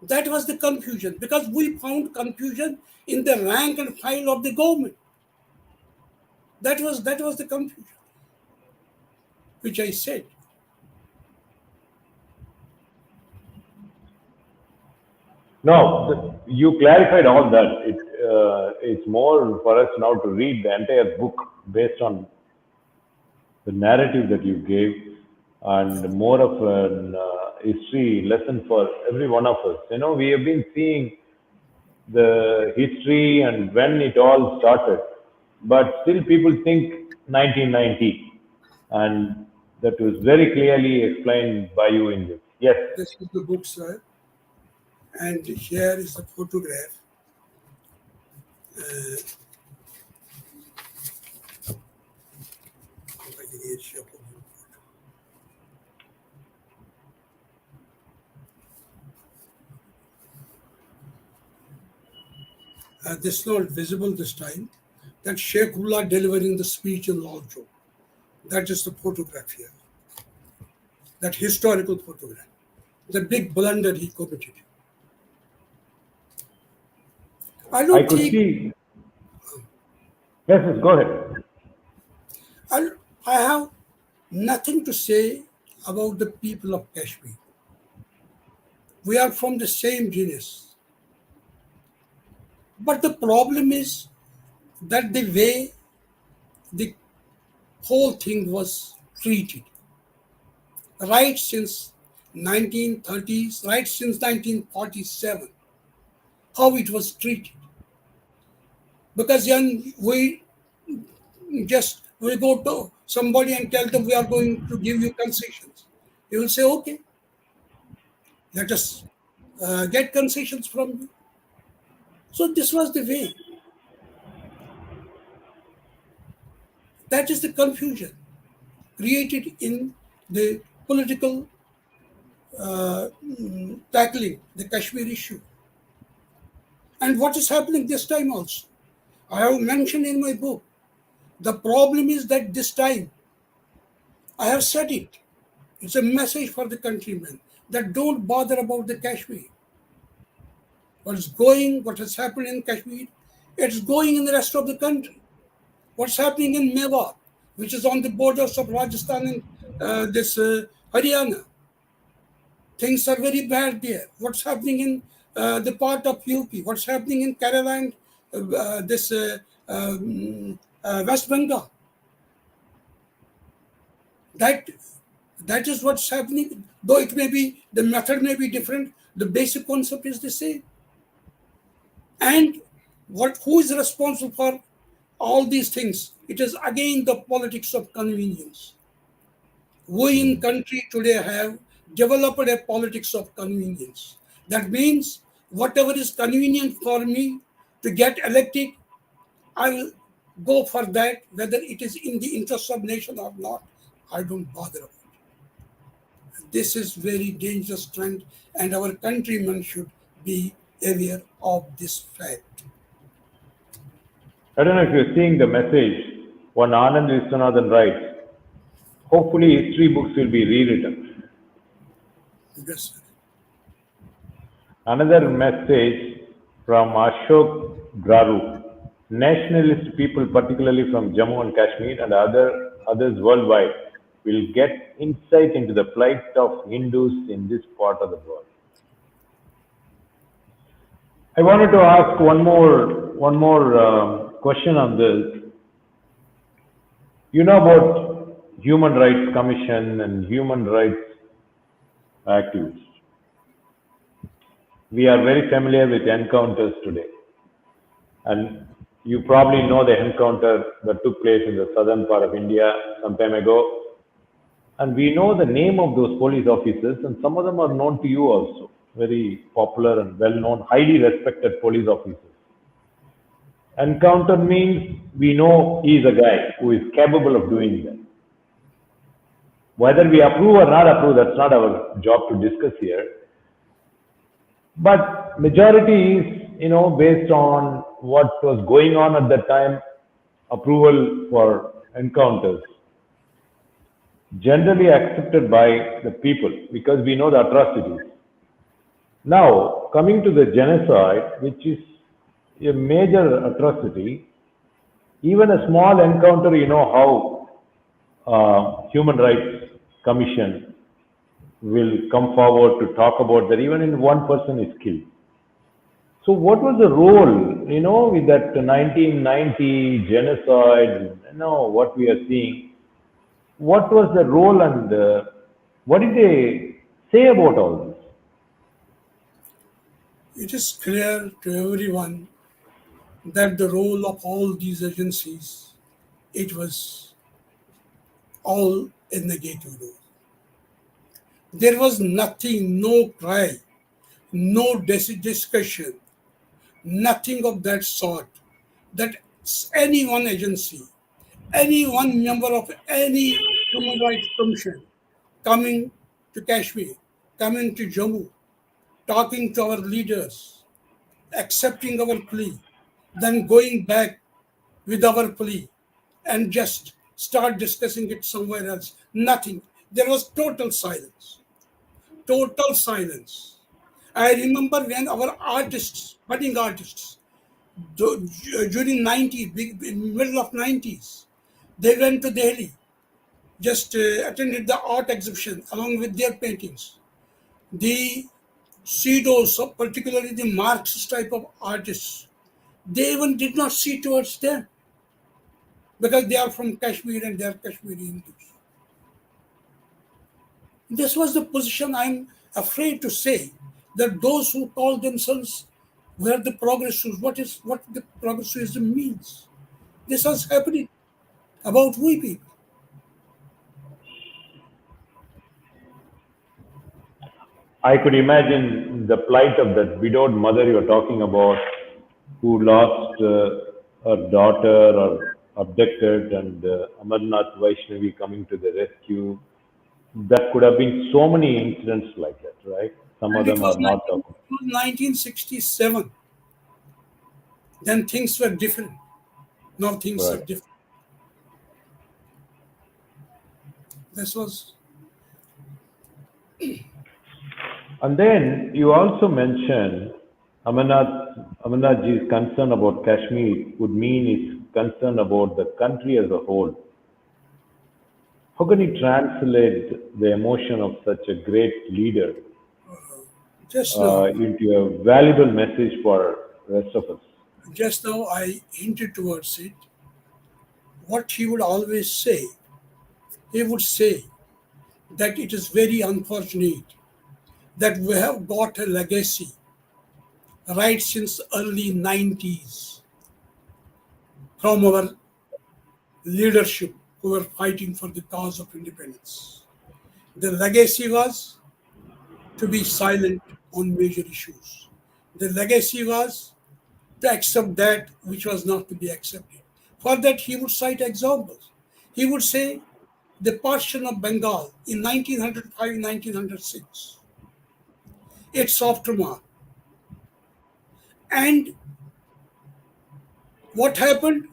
that was the confusion, because we found confusion in the rank and file of the government. That was the confusion, which I said. No, you clarified all that. It's more for us now to read the entire book based on the narrative that you gave, and more of an history lesson for every one of us. We have been seeing the history and when it all started, but still people think 1990, and that was very clearly explained by you in this. Yes. This is the book, sir. And here is the photograph. This is not visible this time. That Sheikh delivering the speech in Lal. That is the photograph here. That historical photograph. The big blunder he committed. I could see. Yes, go ahead. I have nothing to say about the people of Kashmir. We are from the same genus. But the problem is that the way the whole thing was treated, right since 1930s, right since 1947, how it was treated. Because then we go to somebody and tell them we are going to give you concessions. He will say, okay, let us get concessions from you. So this was the way. That is the confusion created in the political tackling the Kashmir issue. And what is happening this time also? I have mentioned in my book, the problem is that this time, I have said it, it's a message for the countrymen that don't bother about the Kashmir. What has happened in Kashmir, it's going in the rest of the country. What's happening in Mewar, which is on the borders of Rajasthan and Haryana, things are very bad there. What's happening in the part of UP, what's happening in Kerala and West Bengal. That is what's happening. Though it may be, the method may be different, the basic concept is the same. And who is responsible for all these things? It is again the politics of convenience. We in country today have developed a politics of convenience. That means whatever is convenient for me to get elected, I will go for that, whether it is in the interest of nation or not. I don't bother about it. This is very dangerous trend, and our countrymen should be aware of this fact. I don't know if you're seeing the message. One Anand Viswanathan writes, hopefully history books will be rewritten. Yes, sir. Another message from Ashok Graru. Nationalist people, particularly from Jammu and Kashmir and others worldwide, we'll get insight into the plight of Hindus in this part of the world. I wanted to ask one more question on this. You know about Human Rights Commission and human rights activists. We are very familiar with encounters today, and you probably know the encounter that took place in the southern part of India some time ago. And we know the name of those police officers, and some of them are known to you also. Very popular and well known, highly respected police officers. Encounter means we know he is a guy who is capable of doing that. Whether we approve or not approve, that's not our job to discuss here. But majority is, based on what was going on at that time, approval for encounters. Generally accepted by the people because we know the atrocities. Now, coming to the genocide, which is a major atrocity, even a small encounter, how Human Rights Commission will come forward to talk about that, even in one person is killed. So what was the role, with that 1990 genocide, what we are seeing, what was the role and what did they say about all this? It is clear to everyone that the role of all these agencies, it was all a negative role. There was nothing, no cry, no discussion, nothing of that sort, that any one agency, any one member of any human rights commission coming to Kashmir, coming to Jammu, talking to our leaders, accepting our plea, then going back with our plea and just start discussing it somewhere else. Nothing. There was total silence. Total silence. I remember when our artists, budding artists, during 90s, middle of 90s, they went to Delhi, just attended the art exhibition along with their paintings. The pseudos, particularly the Marxist type of artists, they even did not see towards them because they are from Kashmir and they are Kashmiri Hindus. This was the position. I'm afraid to say that those who call themselves were the progressives, what the progressivism means. This was happening about we people. I could imagine the plight of that widowed mother you're talking about who lost her daughter or abducted, and Amarnath Vaishnavi coming to the rescue. There could have been so many incidents like that, right? Some of And it them was are not talked. 1967. Then things were different. Now things are Right. different. This was. And then you also mentioned Amarnathji's concern about Kashmir would mean his concern about the country as a whole. How can you translate the emotion of such a great leader Just now, into a valuable message for rest of us? just now I hinted towards it. What he would always say, he would say that it is very unfortunate that we have got a legacy right since early 90s from our leadership who were fighting for the cause of independence. The legacy was to be silent on major issues. The legacy was to accept that which was not to be accepted. For that, he would cite examples. He would say the partition of Bengal in 1905-1906, its aftermath. And what happened?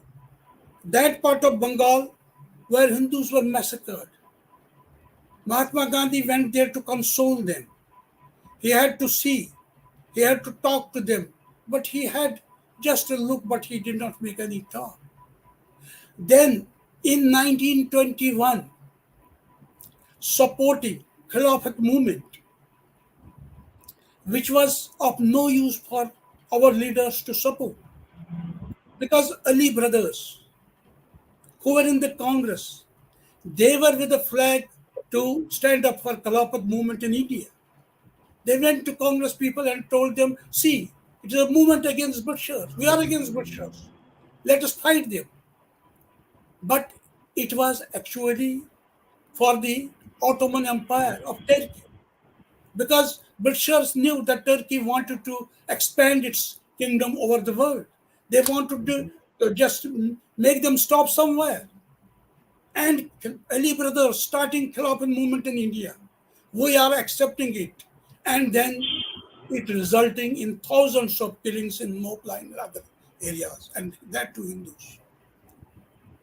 That part of Bengal where Hindus were massacred. Mahatma Gandhi went there to console them. He had to see, he had to talk to them, but he had just a look, but he did not make any talk. Then in 1921, supporting Khilafat movement, which was of no use for our leaders to support. Because Ali brothers, who were in the Congress, they were with a flag to stand up for Khilafat movement in India. They went to Congress people and told them, see, it is a movement against Britishers. We are against Britishers. Let us fight them. But it was actually for the Ottoman Empire of Turkey. Because Britishers knew that Turkey wanted to expand its kingdom over the world. They wanted to just make them stop somewhere. And Ali brothers starting Khilafat movement in India, we are accepting it. And then it resulting in thousands of killings in Mopla and other areas, and that to Hindus.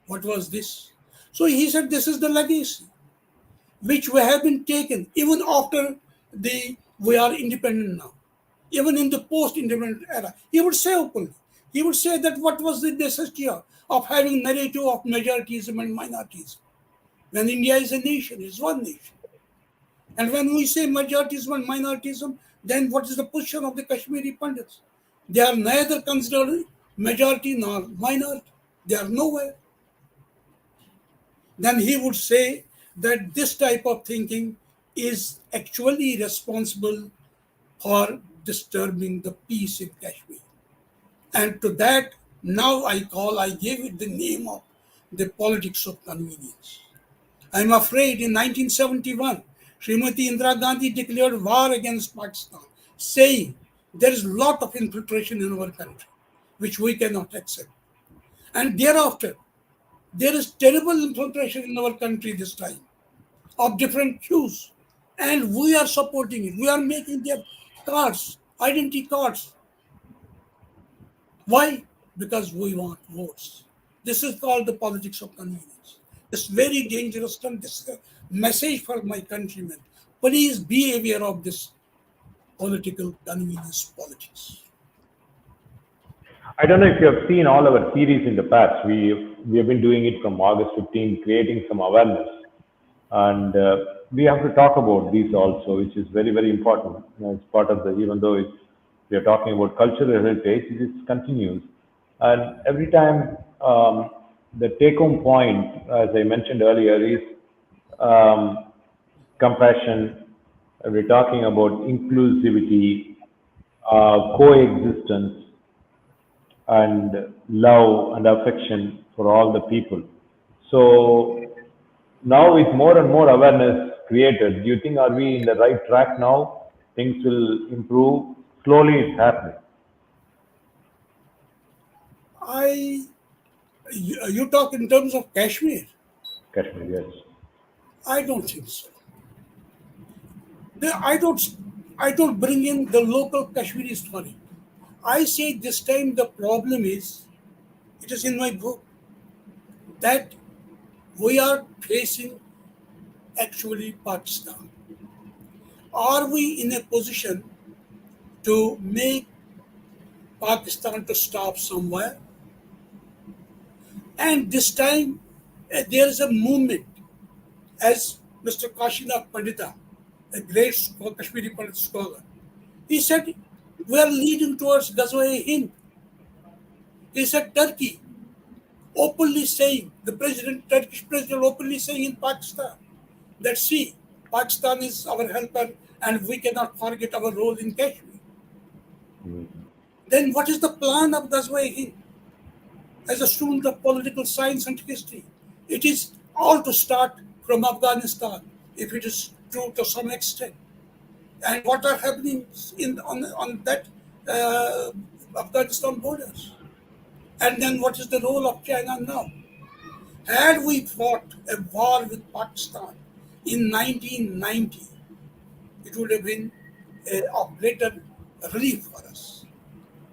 What was this? So he said, this is the legacy which we have been taken even after we are independent now, even in the post-independent era. He would say openly, he would say that what was the necessity of having narrative of majoritism and minorities when India is a nation, is one nation. And when we say majoritism and minoritism, then what is the position of the Kashmiri Pandits? They are neither considered majority nor minority. They are nowhere. Then he would say that this type of thinking is actually responsible for disturbing the peace in Kashmir. And to that, now I gave it the name of the politics of convenience. I'm afraid in 1971, Srimati Indira Gandhi declared war against Pakistan, saying there is a lot of infiltration in our country, which we cannot accept. And thereafter, there is terrible infiltration in our country this time, of different hues. And we are supporting it. We are making their cards, identity cards. Why? Because we want votes. This is called the politics of convenience. It's very dangerous. And this is a message for my countrymen. Please be aware of this political convenience politics. I don't know if you have seen all our series in the past. We have been doing it from August 15, creating some awareness. And we have to talk about these also, which is very, very important. It's part of the, even though we are talking about cultural heritage, it continues. And every time the take-home point, as I mentioned earlier, is compassion. We're talking about inclusivity, coexistence, and love and affection for all the people. So now with more and more awareness created, do you think are we in the right track now? Things will improve. Slowly it's happening. You talk in terms of Kashmir. Kashmir, yes. I don't think so. I don't bring in the local Kashmiri story. I say this time the problem is, it is in my book, that we are facing actually Pakistan. Are we in a position to make Pakistan to stop somewhere? And this time there is a movement, as Mr. Kashinath Pandita, a great Kashmiri Pandit scholar, he said, we are leading towards Ghazwa-e-Hind. He said Turkey openly saying, Turkish president openly saying in Pakistan that see, Pakistan is our helper and we cannot forget our role in Kashmir. Then what is the plan of Ghazwa-e-Hind? As a student of political science and history, it is all to start from Afghanistan, if it is true to some extent. And what are happening on that Afghanistan borders? And then what is the role of China now? Had we fought a war with Pakistan in 1990, it would have been of greater relief for us.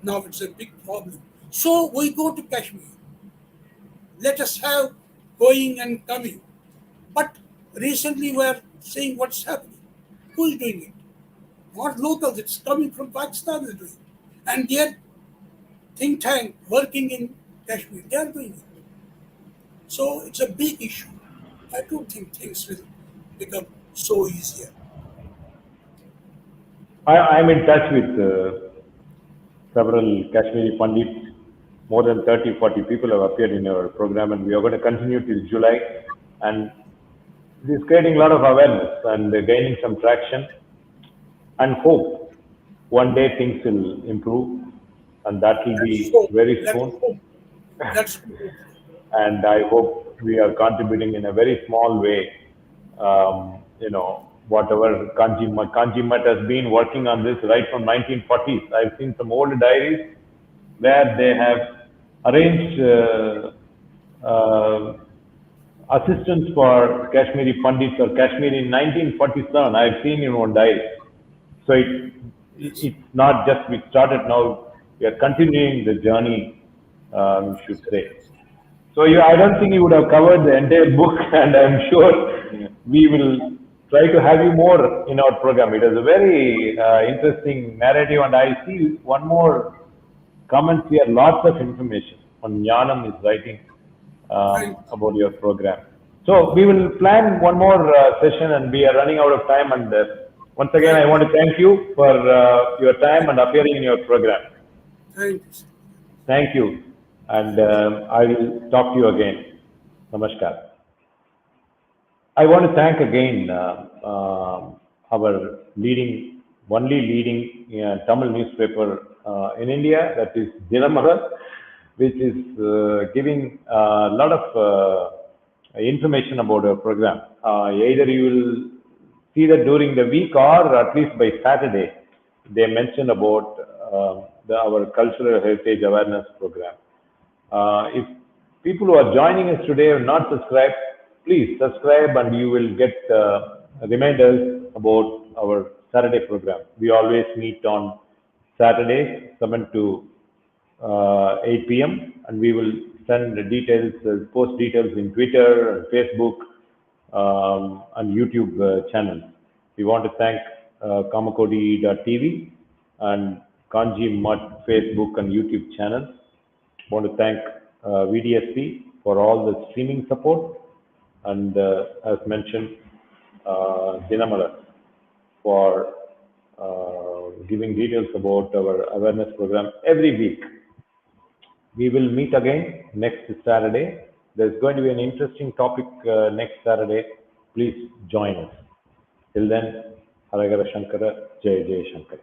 Now it's a big problem. So we go to Kashmir. Let us have going and coming. But recently we are saying what's happening. Who is doing it? Not locals, it's coming from Pakistan is doing it. And their think tank working in Kashmir, they are doing it. So it's a big issue. I don't think things will become so easier. I'm in touch with several Kashmiri Pandits. More than 30, 40 people have appeared in our program, and we are going to continue till July. And this is creating a lot of awareness and gaining some traction and hope. One day things will improve, and that will Let's be hope. very Let's soon. hope. Let's hope. And I hope we are contributing in a very small way. Whatever Kanji Mutt has been working on this right from 1940s. I've seen some old diaries where they have arranged assistance for Kashmiri Pandits or Kashmir in 1947. I've seen in one diary. So Yes. it's not just we started now. We are continuing the journey, we should say. So I don't think you would have covered the entire book, and I'm sure we will try to have you more in our program. It is a very interesting narrative, and I see one more comment here. Lots of information on Jnanam is writing Thank about your program. So we will plan one more session, and we are running out of time. And once again, I want to thank you for your time and appearing in your program. Thank you, sir. Thank you, and I will talk to you again. Namaskar. I want to thank again our only leading Tamil newspaper in India, that is Dinamara, which is giving a lot of information about our program. Either you will see that during the week or at least by Saturday, they mention about our cultural heritage awareness program. If people who are joining us today have not subscribed, please subscribe and you will get reminders about our Saturday program. We always meet on Saturdays, 7 to 8 p.m. and we will send the details, post details in Twitter and Facebook and YouTube channels. We want to thank kamakodi.tv and Kanji Mutt Facebook and YouTube channels. Want to thank VDSP for all the streaming support, and as mentioned, Dinamara for giving details about our awareness program every week. We will meet again next Saturday. There's going to be an interesting topic next Saturday. Please join us. Till then, Haragara Shankara, Jai Jai Shankara.